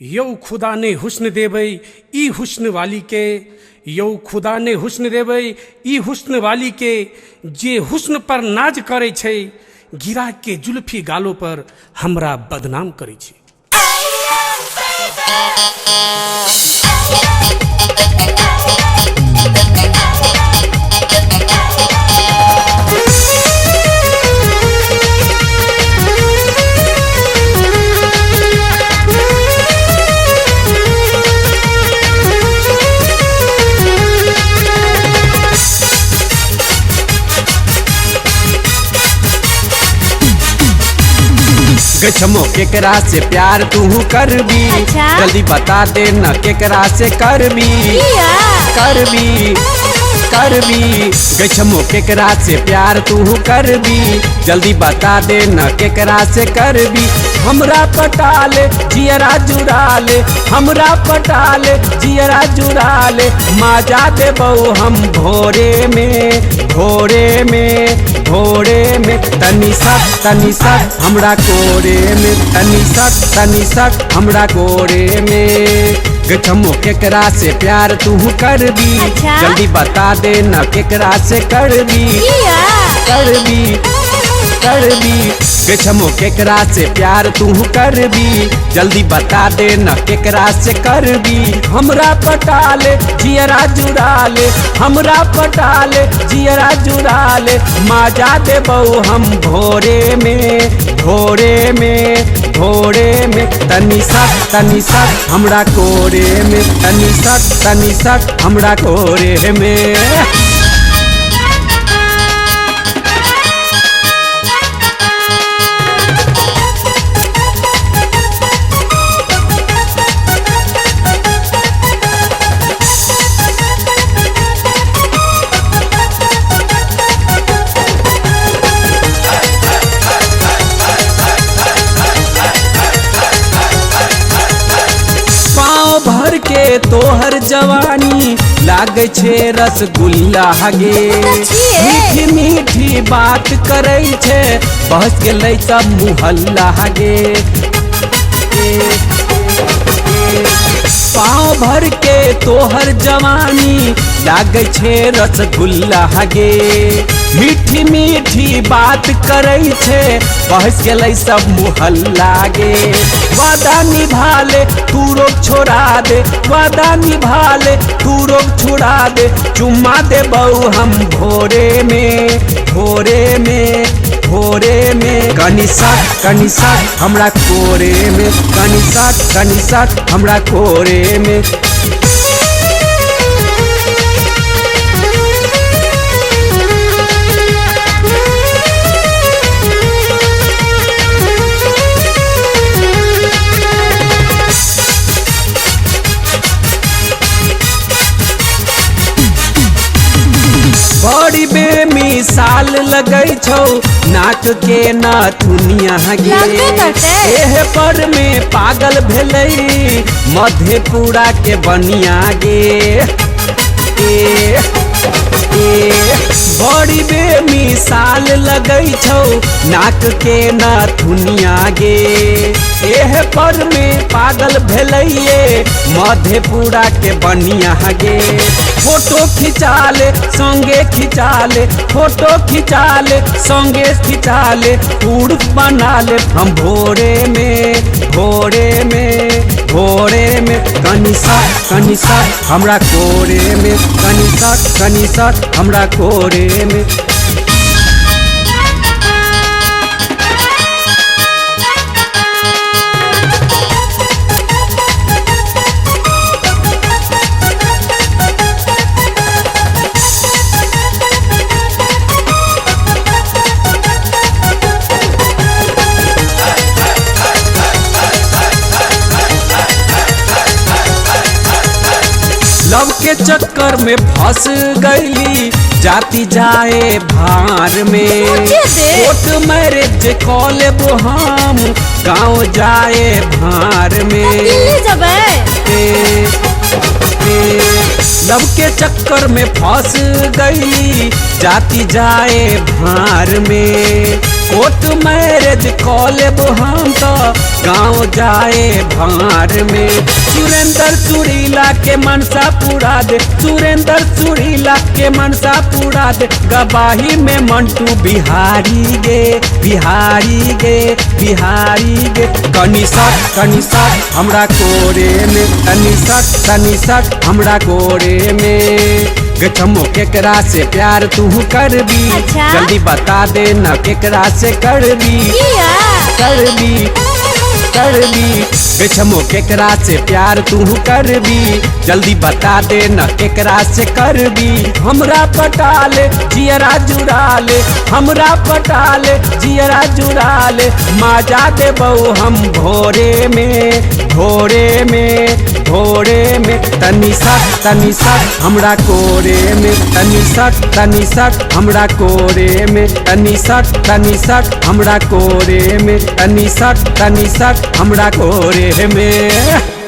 यौ खुदा ने हुस्न देबै ई हुस्न वाली के, यौ खुदा ने हुस्न देबै ई हुस्न वाली के, जे हुस्न पर नाज करे छै गिरा के जुल्फी गालो पर हमरा बदनाम करे छै। गछमो केकरा से प्यार तू करबी, अच्छा? जल्दी बता दे न केकरा से करबी करबी करबी। गछमो केकरा से प्यार तू करबी, जल्दी बता दे न केकरा से करबी। हमरा पटाले जियरा जुड़ाले, हमरा पटाले जियरा जुड़ाले, माजा देबौ हम भोरे में भोरे में भोरे में। तनी सक हमरा कोरे में, तनी सक हमरा कोरे में। गछमो केकरा से प्यार तू करबी, अच्छा? जल्दी बता दे न केकरा से करबी करबी करबी। गछमो केकरा से प्यार तू करबी, जल्दी बता दे न केकरा से करबी। हमरा पटाले जियरा जुड़ाले, हमरा पटाले जियरा जुड़ाले, माजा देबौ हम भोरे में भोरे में भोरे में। तनी सक हमरा कोरे में, तनी सक हमरा कोरे में। भर के तोहर जवानी लागे छे रसगुल्ला गे। मीठी मीठी बात करे छे बहस गेलै सब मुहल्ला गे। पाँव भर के तोहर जवानी लागे छे रसगुल्ला गे। मीठी मीठी बात करे छे बहस गेलै सब मुहल्ला गे। वादा निभाले तू रोक छोड़ा दे, वादा निभाले तू रोक छोड़ा दे, चुम्मा देबौ हम भोरे में भोरे में भोरे में। कनी सक हमरा कोरे में, कनी सक हमरा कोरे में। बड़ी बेमिसाल लगै छौ नाक के नथुनिया गे। एह पर में पागल भेलै मधेपुरा के बनिया गे। बड़ी बेमिसाल लगै छौ नाक के नथुनिया गे। एह पर में पागल भेलै मधेपुरा के बनिया गे। फोटो खिंचाले संगे खिंचाले, फोटो खिंचाले संगे खिंचाले, उर्फ बनाले हम भोरे में भोरे में भोरे में। कनी सक हमरा कोरे में, कनी सक हमरा कोरे में। लव के चक्कर में फंस गईली जाती जाए भार में। कोर्ट मैरिज कॉल लेबो हम गाँव जाए भार में। लव के चक्कर में फंस गई जाती जाए भार में। कोर्ट मैरिज कॉ लेबो हम तो गाँव जाए भार में। सुरेंद्र सुरीला के मनसा पूरा दे, सुरेंद्र सुरीला के मनसा पूरा दे। गवाही में मंटू बिहारी गे, बिहारी गे, बिहारी गे। कनिसट हमरा कोरे में, तनिसट हमरा कोरे में। गछमो केकरा से प्यार तू करबी, अच्छा? जल्दी बता दे न केकरा से करबी, करबी करबी। गछमो केकरा से प्यार तू करबी, जल्दी बता दे न केकरा से करबी। हमरा पटाले जियरा जुड़ाले, हमरा पटाले जियरा जुड़ाले। माजा देबौ हम भोरे में, भोरे में, भोरे में। तनिसट हमरा कोरे में, तनिसट हमरा कोरे में। तनिसट हमरा कोरे में, तनिसट हमरा कोरे में।